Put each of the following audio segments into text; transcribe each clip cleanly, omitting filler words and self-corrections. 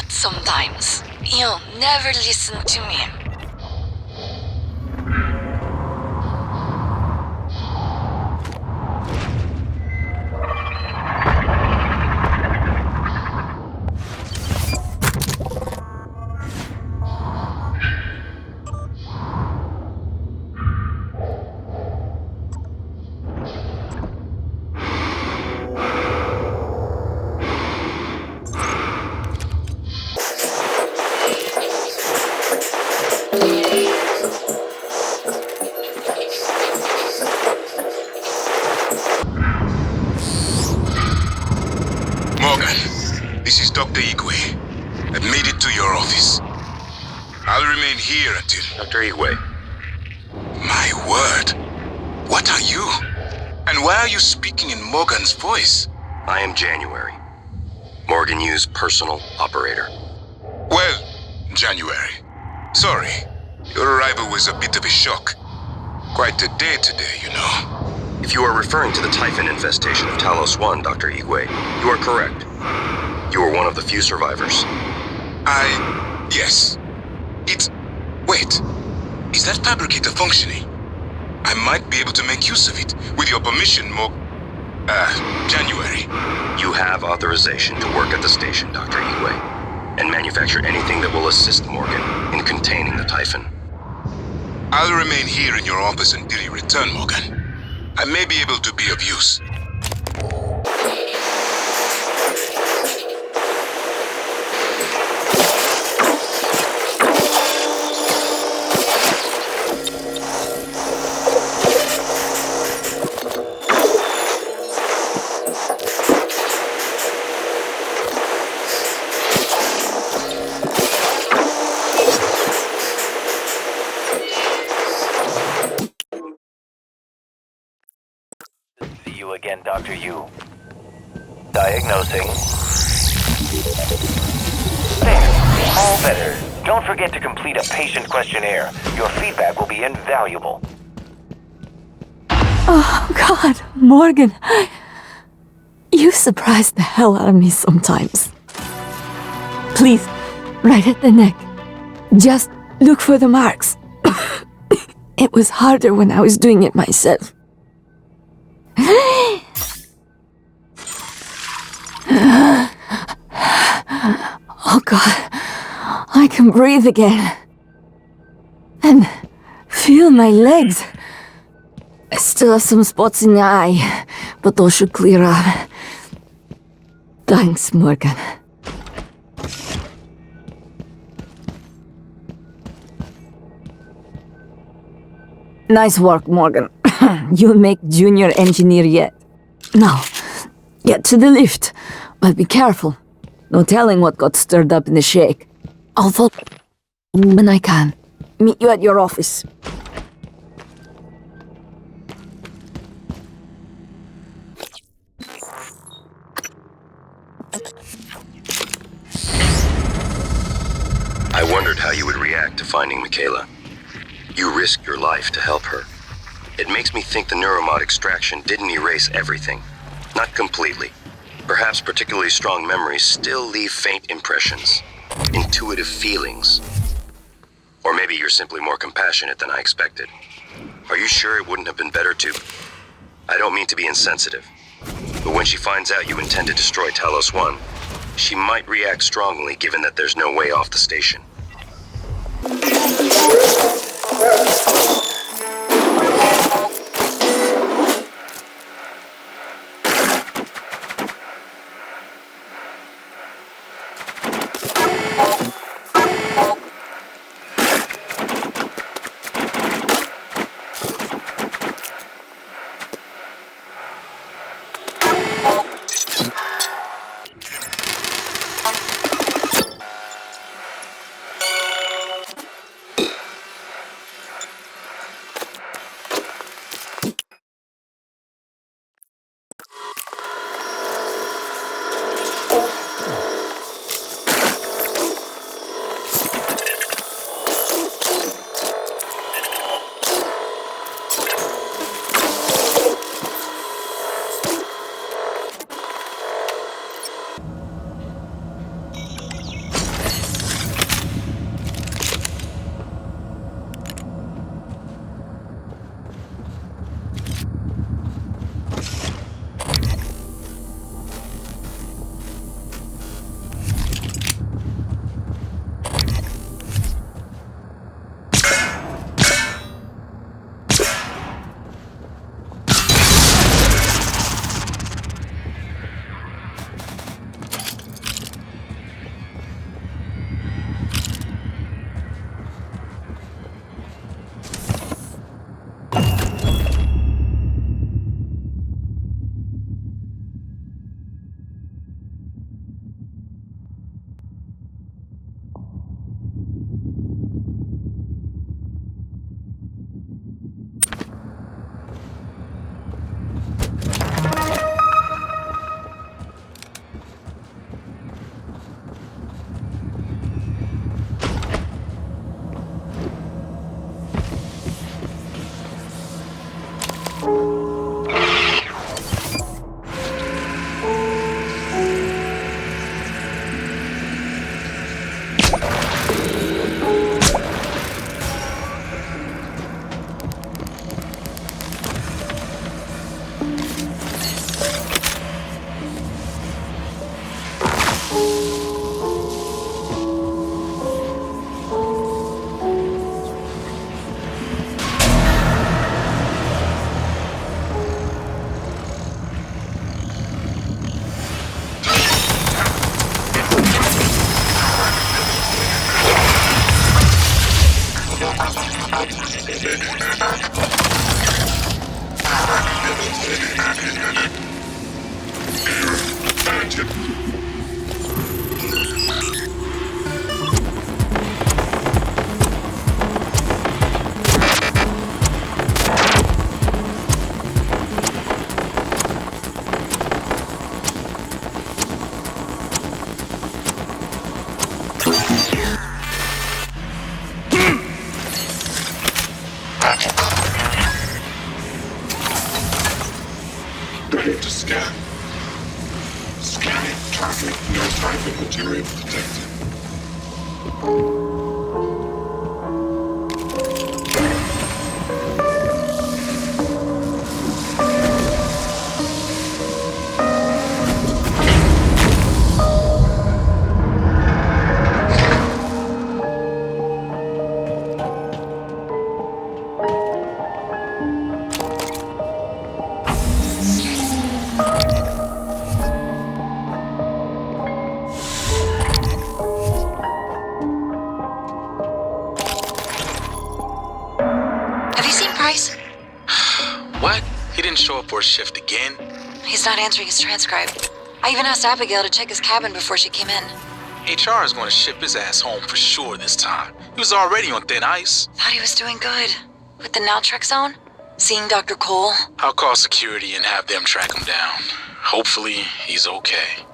Sometimes. You never listen to me. I'll remain here until... Dr. Igwe. My word. What are you? And why are you speaking in Morgan's voice? I am January. Morgan Yu's personal operator. Well, January. Sorry. Your arrival was a bit of a shock. Quite a day today, you know. If you are referring to the Typhon infestation of Talos 1, Dr. Igwe, you are correct. You are one of the few survivors. Yes. Wait. Is that fabricator functioning? I might be able to make use of it. With your permission, January. You have authorization to work at the station, Dr. Igwe, and manufacture anything that will assist Morgan in containing the Typhon. I'll remain here in your office until you return, Morgan. I may be able to be of use. Again, Dr. Yu. Diagnosing. There. All better. Don't forget to complete a patient questionnaire. Your feedback will be invaluable. Oh, God, Morgan. You surprise the hell out of me sometimes. Please, right at the neck. Just look for the marks. It was harder when I was doing it myself. Oh God, I can breathe again. And feel my legs. I still have some spots in the eye, but those should clear up. Thanks, Morgan. Nice work, Morgan. You'll make junior engineer yet. Now, get to the lift, but be careful. No telling what got stirred up in the shake. I'll follow when I can. Meet you at your office. I wondered how you would react to finding Michaela. You risked your life to help her. It makes me think the neuromod extraction didn't erase everything. Not completely. Perhaps particularly strong memories still leave faint impressions, intuitive feelings. Or maybe you're simply more compassionate than I expected. Are you sure it wouldn't have been better to... I don't mean to be insensitive, but when she finds out you intend to destroy Talos 1, she might react strongly given that there's no way off the station. Ready to scan. Scanning target. No target material detected. Have you seen Price? What? He didn't show up for a shift again? He's not answering his transcribe. I even asked Abigail to check his cabin before she came in. HR is going to ship his ass home for sure this time. He was already on thin ice. Thought he was doing good. With the Naltrek zone? Seeing Dr. Cole? I'll call security and have them track him down. Hopefully, he's okay.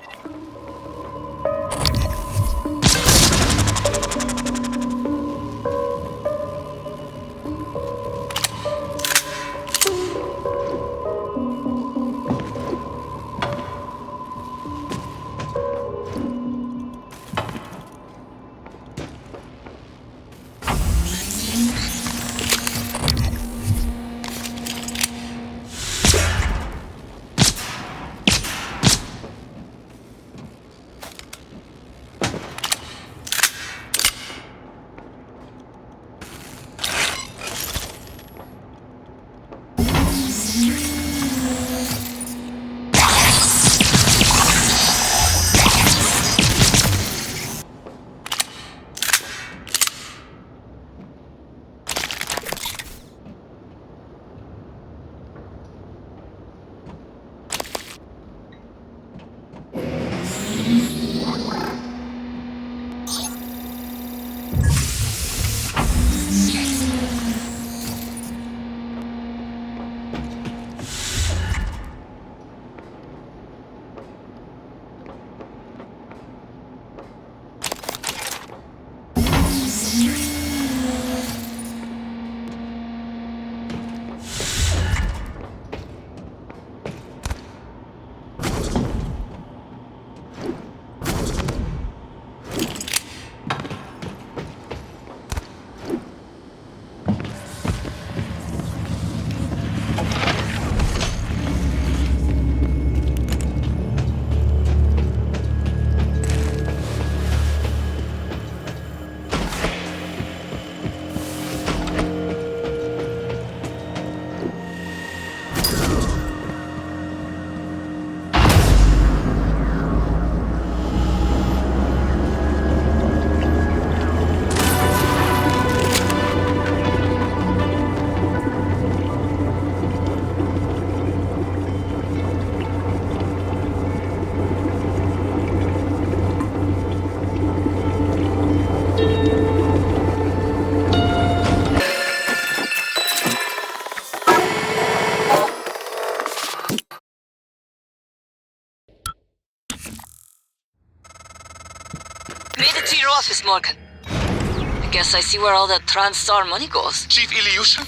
Made it to your office, Morgan. I guess I see where all that TranStar money goes. Chief Ilyushin,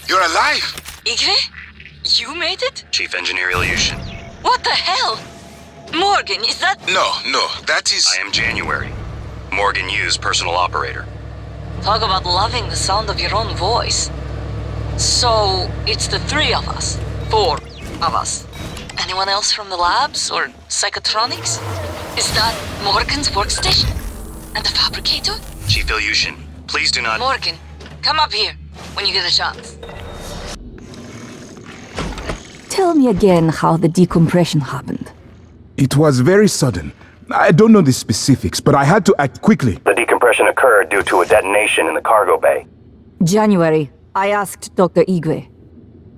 you're alive. Igve? You made it? Chief Engineer Ilyushin. What the hell? Morgan, is that... No, that is... I am January. Morgan Hughes, personal operator. Talk about loving the sound of your own voice. So, it's the three of us. 4 of us. Anyone else from the labs or psychotronics? Is that Morgan's workstation? And the fabricator? Chief Ilyushin, please do not... Morgan, come up here when you get a chance. Tell me again how the decompression happened. It was very sudden. I don't know the specifics, but I had to act quickly. The decompression occurred due to a detonation in the cargo bay. January, I asked Dr. Igwe.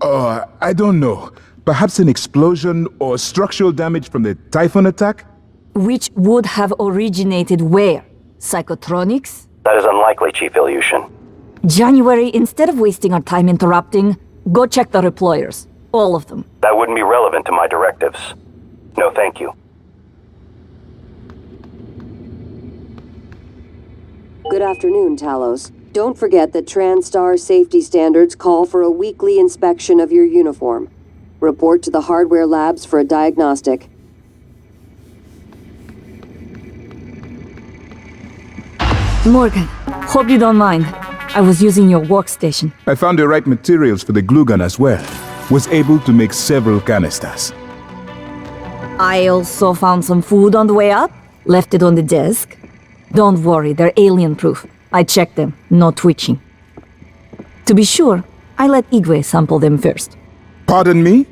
I don't know. Perhaps an explosion or structural damage from the Typhon attack? Which would have originated where? Psychotronics? That is unlikely, Chief Ilyushin. January, instead of wasting our time interrupting, go check the reployers. All of them. That wouldn't be relevant to my directives. No, thank you. Good afternoon, Talos. Don't forget that TranStar safety standards call for a weekly inspection of your uniform. Report to the hardware labs for a diagnostic. Morgan, hope you don't mind. I was using your workstation. I found the right materials for the glue gun as well. Was able to make several canisters. I also found some food on the way up. Left it on the desk. Don't worry, they're alien-proof. I checked them, no twitching. To be sure, I let Igwe sample them first. Pardon me?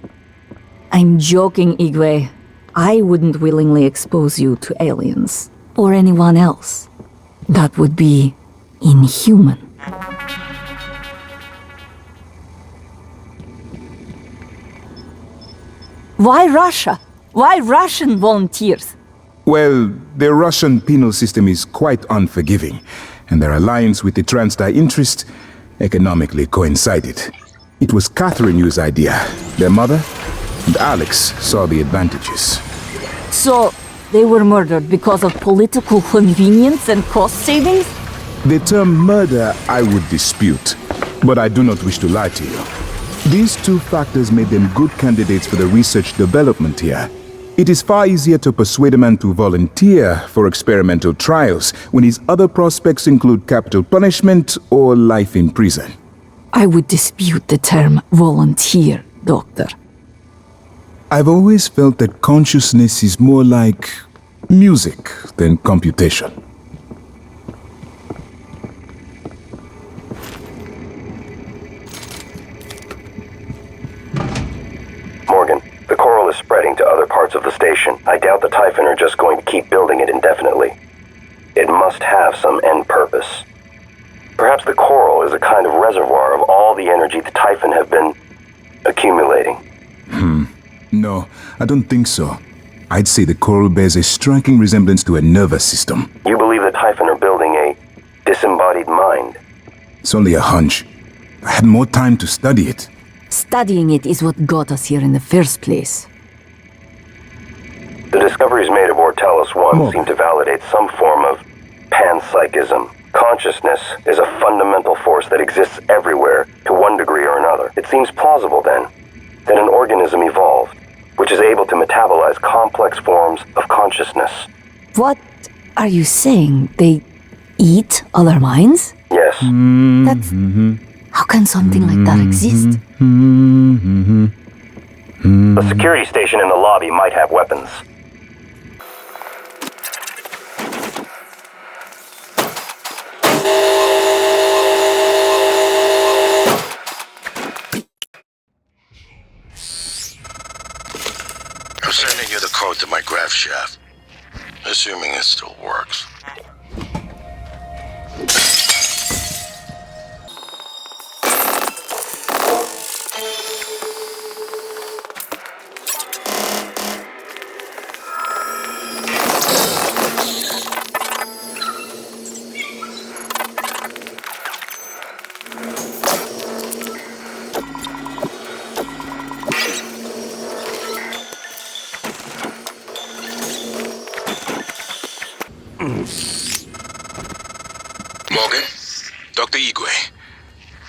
I'm joking, Igwe. I wouldn't willingly expose you to aliens. Or anyone else. That would be inhuman. Why Russia? Why Russian volunteers? Well, the Russian penal system is quite unforgiving, and their alliance with the TranStar interest economically coincided. It was Catherine Yu's idea. Their mother and Alex saw the advantages. So, they were murdered because of political convenience and cost savings? The term murder I would dispute, but I do not wish to lie to you. These two factors made them good candidates for the research development here. It is far easier to persuade a man to volunteer for experimental trials when his other prospects include capital punishment or life in prison. I would dispute the term volunteer, Doctor. I've always felt that consciousness is more like music than computation. Morgan, the coral is spreading to other parts of the station. I doubt the Typhon are just going to keep building it indefinitely. It must have some end purpose. Perhaps the coral is a kind of reservoir of all the energy the Typhon have been accumulating. No, I don't think so. I'd say the coral bears a striking resemblance to a nervous system. You believe the Typhon are building a disembodied mind? It's only a hunch. I had more time to study it. Studying it is what got us here in the first place. The discoveries made aboard Talos 1 seem to validate some form of panpsychism. Consciousness is a fundamental force that exists everywhere to one degree or another. It seems plausible, then, that an organism evolved, which is able to metabolize complex forms of consciousness. What are you saying? They eat other minds? Yes. That's... How can something like that exist? The security station in the lobby might have weapons. I'm sending you the code to my graph shaft, assuming it still works. Morgan? Dr. Igwe,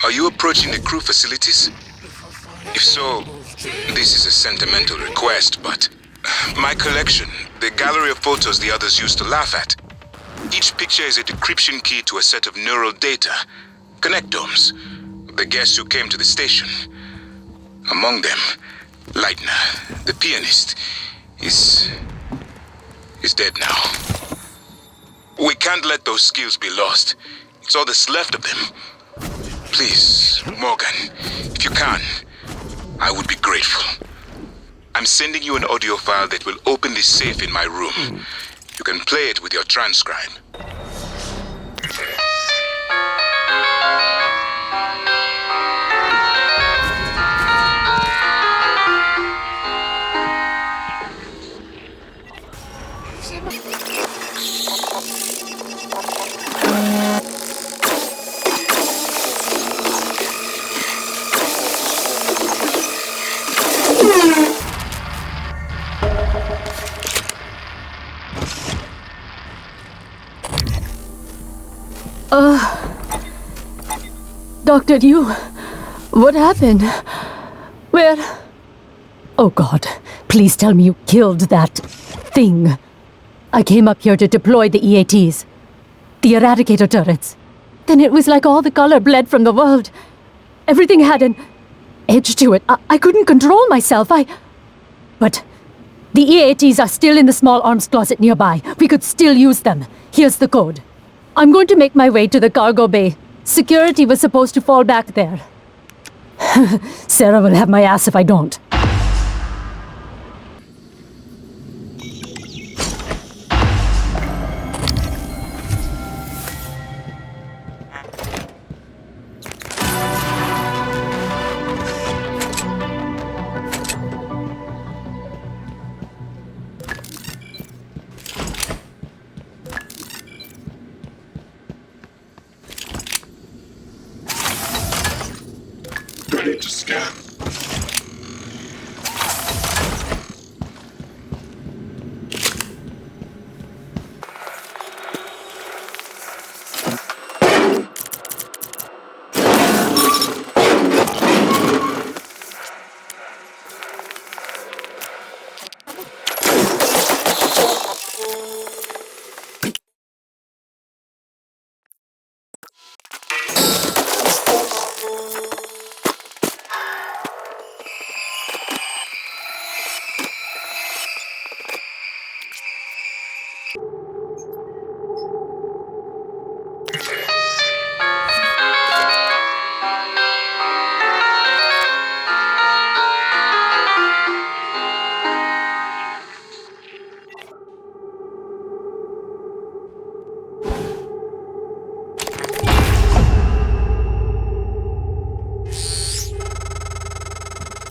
are you approaching the crew facilities? If so, this is a sentimental request, but my collection, the gallery of photos the others used to laugh at. Each picture is a decryption key to a set of neural data, connectomes, the guests who came to the station. Among them, Leitner, the pianist, is dead now. We can't let those skills be lost. It's all that's left of them. Please, Morgan, if you can, I would be grateful. I'm sending you an audio file that will open this safe in my room. You can play it with your transcribe. Doctor, what happened? Where? Oh God, please tell me you killed that thing. I came up here to deploy the EATs. The Eradicator turrets. Then it was like all the color bled from the world. Everything had an edge to it. I couldn't control myself. But the EATs are still in the small arms closet nearby. We could still use them. Here's the code. I'm going to make my way to the cargo bay. Security was supposed to fall back there. Sarah will have my ass if I don't. Ready to scan.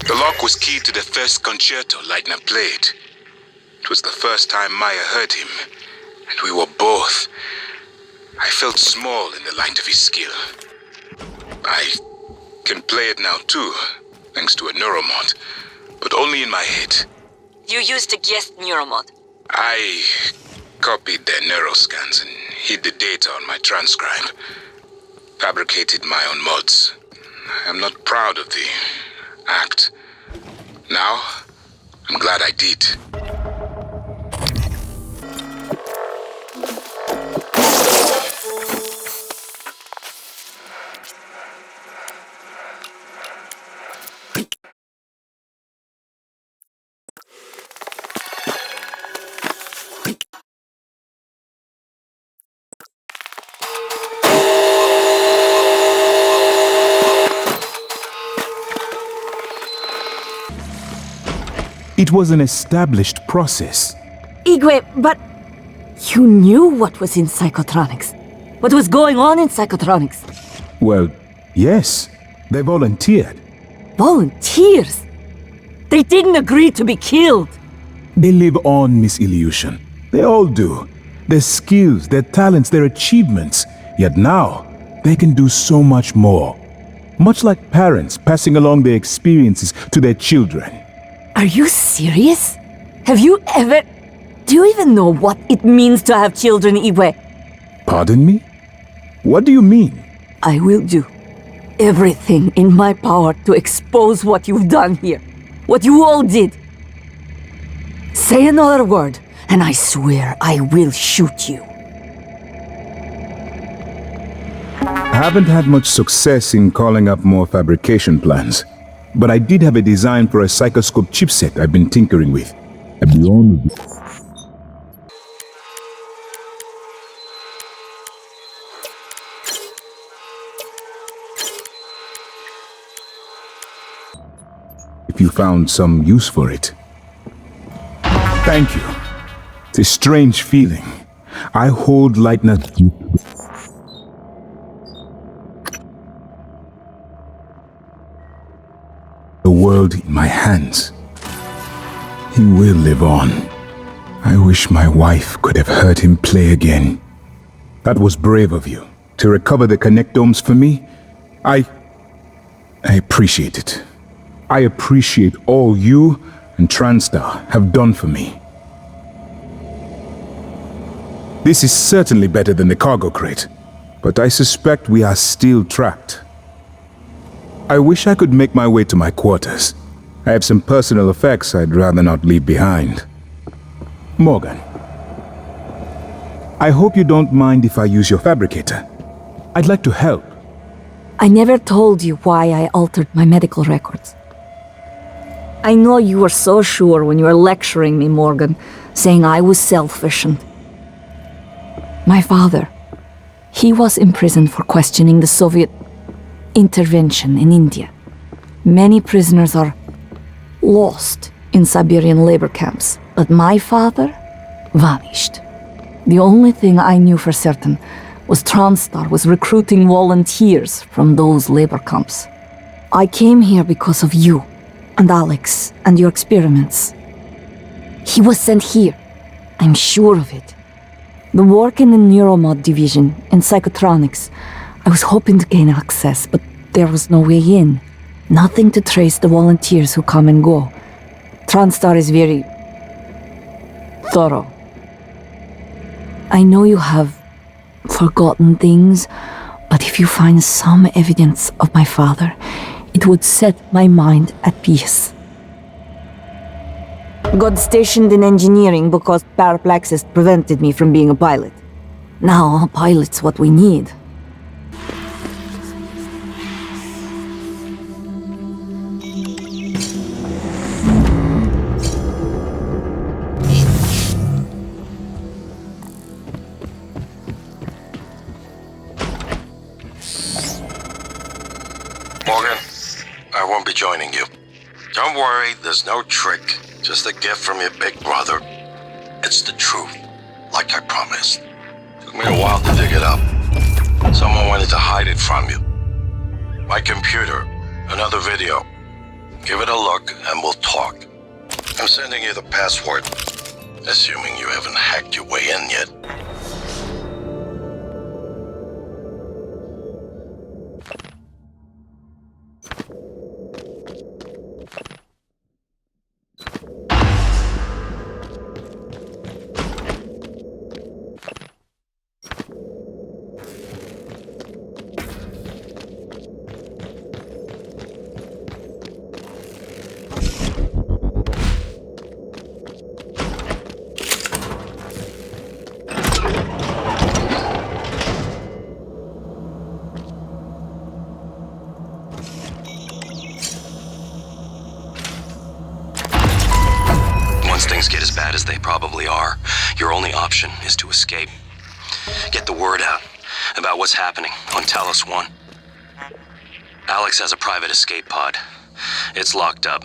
The lock was keyed to the first concerto Leitner played. It was the first time Maya heard him, and we were both. I felt small in the light of his skill. I can play it now too, thanks to a neuromod, but only in my head. You used a guest neuromod. I copied their neuroscans and hid the data on my transcribe. Fabricated my own mods. I'm not proud of the act. Now, I'm glad I did. It was an established process. Igwe, but you knew what was in psychotronics. What was going on in psychotronics? Well, yes, they volunteered. Volunteers? They didn't agree to be killed. They live on, Miss Illusion. They all do. Their skills, their talents, their achievements. Yet now, they can do so much more. Much like parents passing along their experiences to their children. Are you serious? Have you ever... Do you even know what it means to have children, Igwe? Pardon me? What do you mean? I will do everything in my power to expose what you've done here. What you all did. Say another word, and I swear I will shoot you. I haven't had much success in calling up more fabrication plans. But I did have a design for a psychoscope chipset I've been tinkering with. And beyond this... If you found some use for it. Thank you. It's a strange feeling. I hold Leitner. The world in my hands. He will live on. I wish my wife could have heard him play again. That was brave of you, to recover the connectomes for me. I appreciate it. I appreciate all you and TranStar have done for me. This is certainly better than the cargo crate, but I suspect we are still trapped. I wish I could make my way to my quarters. I have some personal effects I'd rather not leave behind. Morgan, I hope you don't mind if I use your fabricator. I'd like to help. I never told you why I altered my medical records. I know you were so sure when you were lecturing me, Morgan, saying I was selfish and... My father, he was imprisoned for questioning the Soviet intervention in India. Many prisoners are lost in Siberian labor camps, but my father vanished. The only thing I knew for certain was TranStar was recruiting volunteers from those labor camps. I came here because of you and Alex and your experiments. He was sent here. I'm sure of it. The work in the Neuromod division in psychotronics, I was hoping to gain access, but there was no way in. Nothing to trace the volunteers who come and go. TranStar is very thorough. I know you have forgotten things, but if you find some evidence of my father, it would set my mind at peace. Got stationed in engineering because paraplaxis prevented me from being a pilot. Now a pilot's what we need. Morgan, I won't be joining you. Don't worry, there's no trick. Just a gift from your big brother. It's the truth, like I promised. Took me a while to dig it up. Someone wanted to hide it from you. My computer, another video. Give it a look and we'll talk. I'm sending you the password, assuming you haven't hacked your way in yet. Things get as bad as they probably are, your only option is to escape. Get the word out about what's happening on Talos 1. Alex has a private escape pod. It's locked up.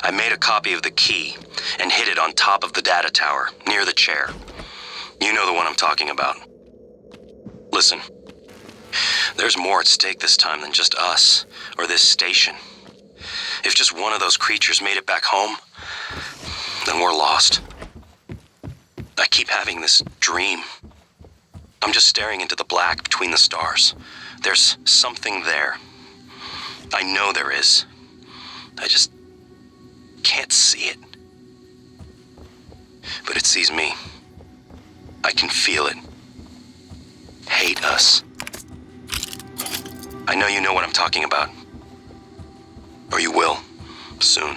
I made a copy of the key and hid it on top of the data tower, near the chair. You know the one I'm talking about. Listen, there's more at stake this time than just us, or this station. If just one of those creatures made it back home, then we're lost. I keep having this dream. I'm just staring into the black between the stars. There's something there. I know there is. I just can't see it. But it sees me. I can feel it. Hate us. I know you know what I'm talking about. Or you will, soon.